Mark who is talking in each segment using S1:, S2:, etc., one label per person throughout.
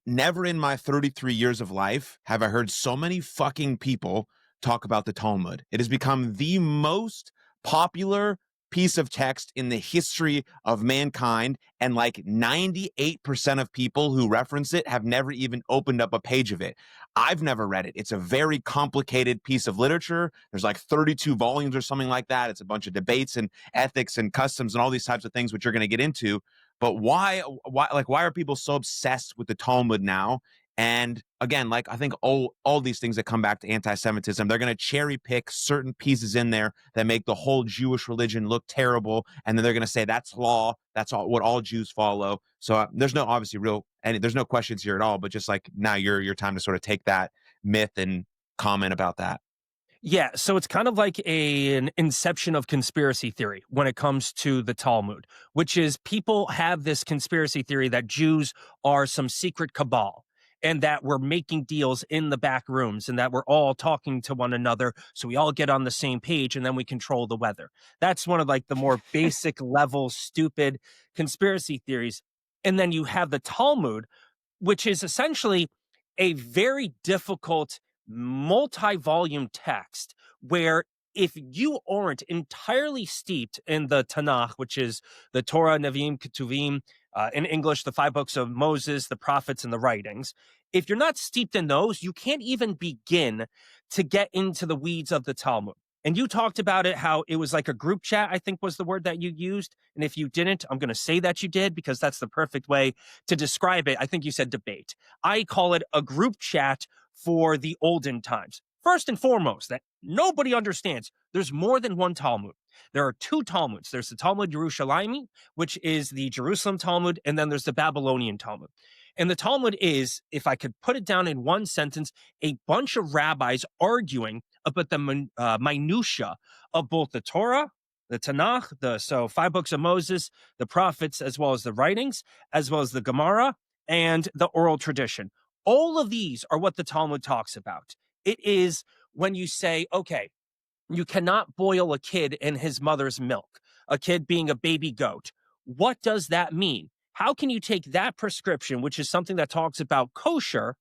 S1: never in my 33 years of life have I heard so many fucking people talk about the Talmud. It has become the most popular piece of text in the history of mankind. And like 98% of people who reference it have never even opened up a page of it. I've never read it. It's a very complicated piece of literature. There's like 32 volumes or something like that. It's a bunch of debates and ethics and customs and all these types of things, which you're going to get into. But why are people so obsessed with the Talmud now? And again, like I think all these things that come back to anti-Semitism, they're going to cherry pick certain pieces in there that make the whole Jewish religion look terrible, and then they're going to say that's law, that's what all Jews follow. So there's no obviously real, and there's no questions here at all. But just like now, your time to sort of take that myth and comment about that.
S2: Yeah, so it's kind of like an inception of conspiracy theory when it comes to the Talmud, which is people have this conspiracy theory that Jews are some secret cabal and that we're making deals in the back rooms and that we're all talking to one another so we all get on the same page and then we control the weather. That's one of like the more basic level stupid conspiracy theories. And then you have the Talmud, which is essentially a very difficult multi-volume text where if you aren't entirely steeped in the Tanakh, which is the Torah, Nevi'im, Ketuvim, in English, the 5 books of Moses, the prophets, and the writings, if you're not steeped in those, you can't even begin to get into the weeds of the Talmud. And you talked about it, how it was like a group chat, I think was the word that you used. And if you didn't, I'm going to say that you did because that's the perfect way to describe it. I think you said debate. I call it a group chat for the olden times. First and foremost, that nobody understands, there's more than one Talmud. There are two Talmuds. There's the Talmud Yerushalayim, which is the Jerusalem Talmud, and then there's the Babylonian Talmud. And the Talmud is, if I could put it down in one sentence, a bunch of rabbis arguing about the minutia of both the Torah, the Tanakh, so 5 books of Moses, the prophets, as well as the writings, as well as the Gemara, and the oral tradition. All of these are what the Talmud talks about. It is when you say, okay, you cannot boil a kid in his mother's milk, a kid being a baby goat. What does that mean? How can you take that prescription, which is something that talks about kosher,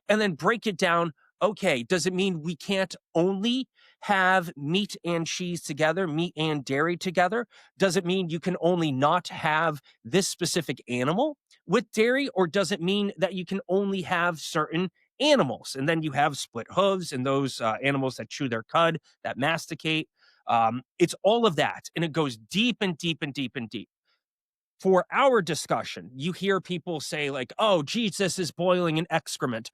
S2: and then break it down? Okay, does it mean we can't only have meat and cheese together, meat and dairy together? Does it mean you can only not have this specific animal with dairy? Or does it mean that you can only have certain animals? And then you have split hooves and those animals that chew their cud, that masticate. It's all of that. And it goes deep and deep and deep and deep. For our discussion, you hear people say like, oh, Jesus is boiling in excrement.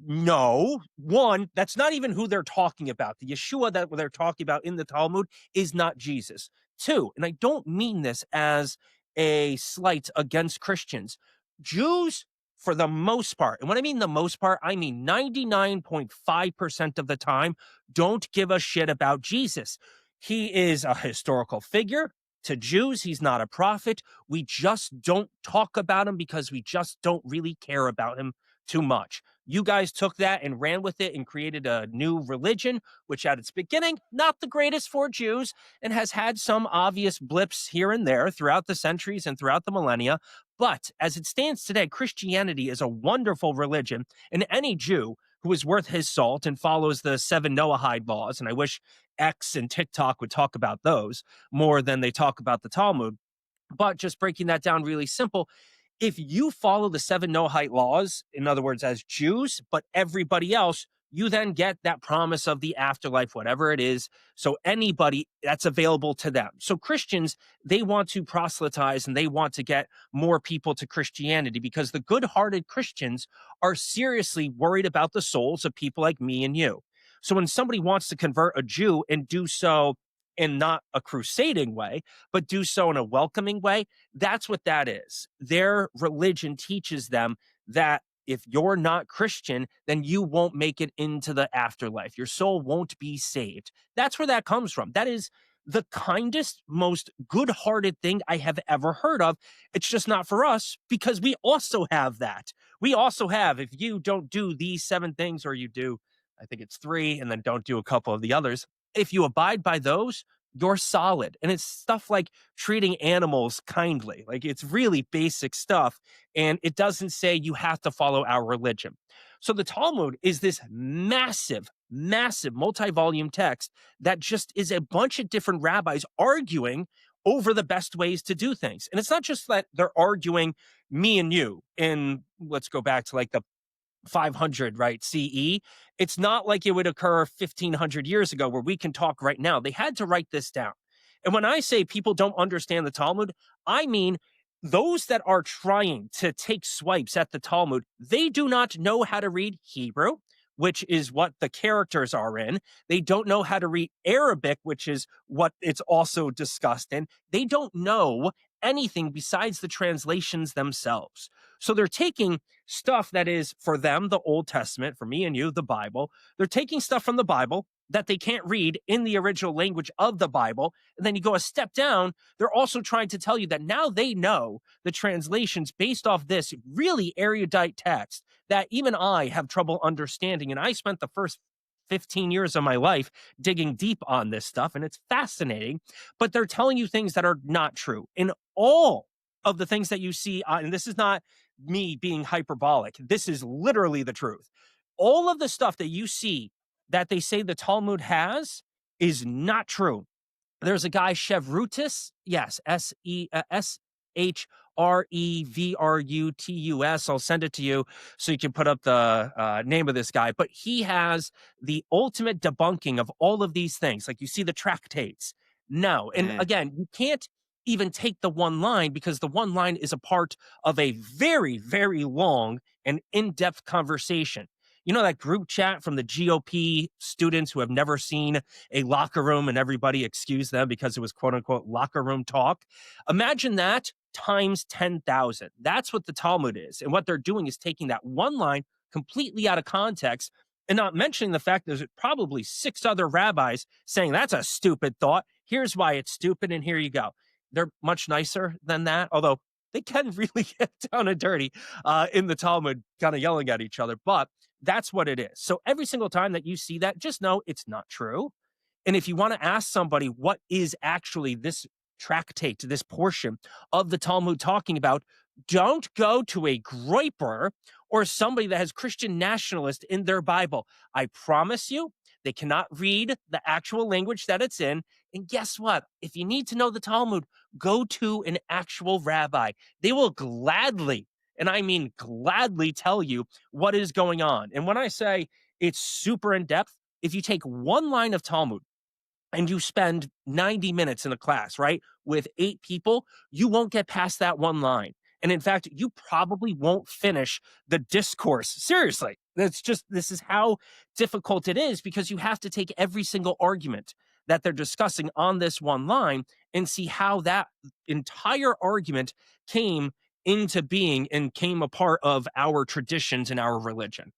S2: No, one, that's not even who they're talking about. The Yeshua that they're talking about in the Talmud is not Jesus. Two, and I don't mean this as a slight against Christians. Jews, for the most part, and when I mean the most part, I mean 99.5% of the time, don't give a shit about Jesus. He is a historical figure. To Jews, he's not a prophet. We just don't talk about him because we just don't really care about him too much. You guys took that and ran with it and created a new religion, which at its beginning, not the greatest for Jews, and has had some obvious blips here and there throughout the centuries and throughout the millennia. But as it stands today, Christianity is a wonderful religion, and any Jew who is worth his salt and follows the 7 Noahide laws, and I wish X and TikTok would talk about those more than they talk about the Talmud. But just breaking that down really simple, if you follow the 7 Noahide laws, in other words, as Jews, but everybody else, you then get that promise of the afterlife, whatever it is. So anybody, that's available to them. So Christians, they want to proselytize and they want to get more people to Christianity because the good-hearted Christians are seriously worried about the souls of people like me and you. So when somebody wants to convert a Jew and do so in not a crusading way, but do so in a welcoming way, that's what that is. Their religion teaches them that if you're not Christian, then you won't make it into the afterlife. Your soul won't be saved. That's where that comes from. That is the kindest, most good-hearted thing I have ever heard of. It's just not for us because we also have that. We also have, if you don't do these 7 things, or you do, I think it's 3, and then don't do a couple of the others, if you abide by those, you're solid. And it's stuff like treating animals kindly. Like it's really basic stuff. And it doesn't say you have to follow our religion. So the Talmud is this massive, massive multi volume text that just is a bunch of different rabbis arguing over the best ways to do things. And it's not just that they're arguing me and you in, let's go back to like the 500, right? CE. It's not like it would occur 1500 years ago where we can talk right now. They had to write this down. And when I say people don't understand the Talmud, I mean those that are trying to take swipes at the Talmud, they do not know how to read Hebrew, which is what the characters are in. They don't know how to read Arabic, which is what it's also discussed in. They don't know anything besides the translations themselves. So they're taking stuff that is for them, the Old Testament, for me and you, the Bible. They're taking stuff from the Bible that they can't read in the original language of the Bible. And then you go a step down, they're also trying to tell you that now they know the translations based off this really erudite text that even I have trouble understanding. And I spent the first 15 years of my life digging deep on this stuff, and it's fascinating. But they're telling you things that are not true. In all of the things that you see, and this is not me being hyperbolic, this is literally the truth. All of the stuff that you see that they say the Talmud has is not true. There's a guy, Chevrutus. Yes, Shrevrutus. I'll send it to you so you can put up the name of this guy. But he has the ultimate debunking of all of these things. Like you see the tractates. No. And
S1: Mm.
S2: again, you can't even take the one line because the one line is a part of a very, very long and in depth conversation. You know, that group chat from the GOP students who have never seen a locker room and everybody excused them because it was quote unquote locker room talk. Imagine that times 10,000. That's what the Talmud is. And what they're doing is taking that one line completely out of context and not mentioning the fact there's probably six other rabbis saying that's a stupid thought. Here's why it's stupid. And here you go. They're much nicer than that, although they can really get down and dirty in the Talmud, kind of yelling at each other. But that's what it is. So every single time that you see that, just know it's not true. And if you want to ask somebody what is actually this tractate, this portion of the Talmud talking about, don't go to a groiper or somebody that has Christian nationalist in their Bible. I promise you, they cannot read the actual language that it's in. And guess what? If you need to know the Talmud, go to an actual rabbi. They will gladly, and I mean gladly, tell you what is going on. And when I say it's super in depth, if you take one line of Talmud and you spend 90 minutes in a class, right, with 8 people, you won't get past that one line. And in fact, you probably won't finish the discourse. Seriously. This is how difficult it is because you have to take every single argument that they're discussing on this one line and see how that entire argument came into being and came a part of our traditions and our religion.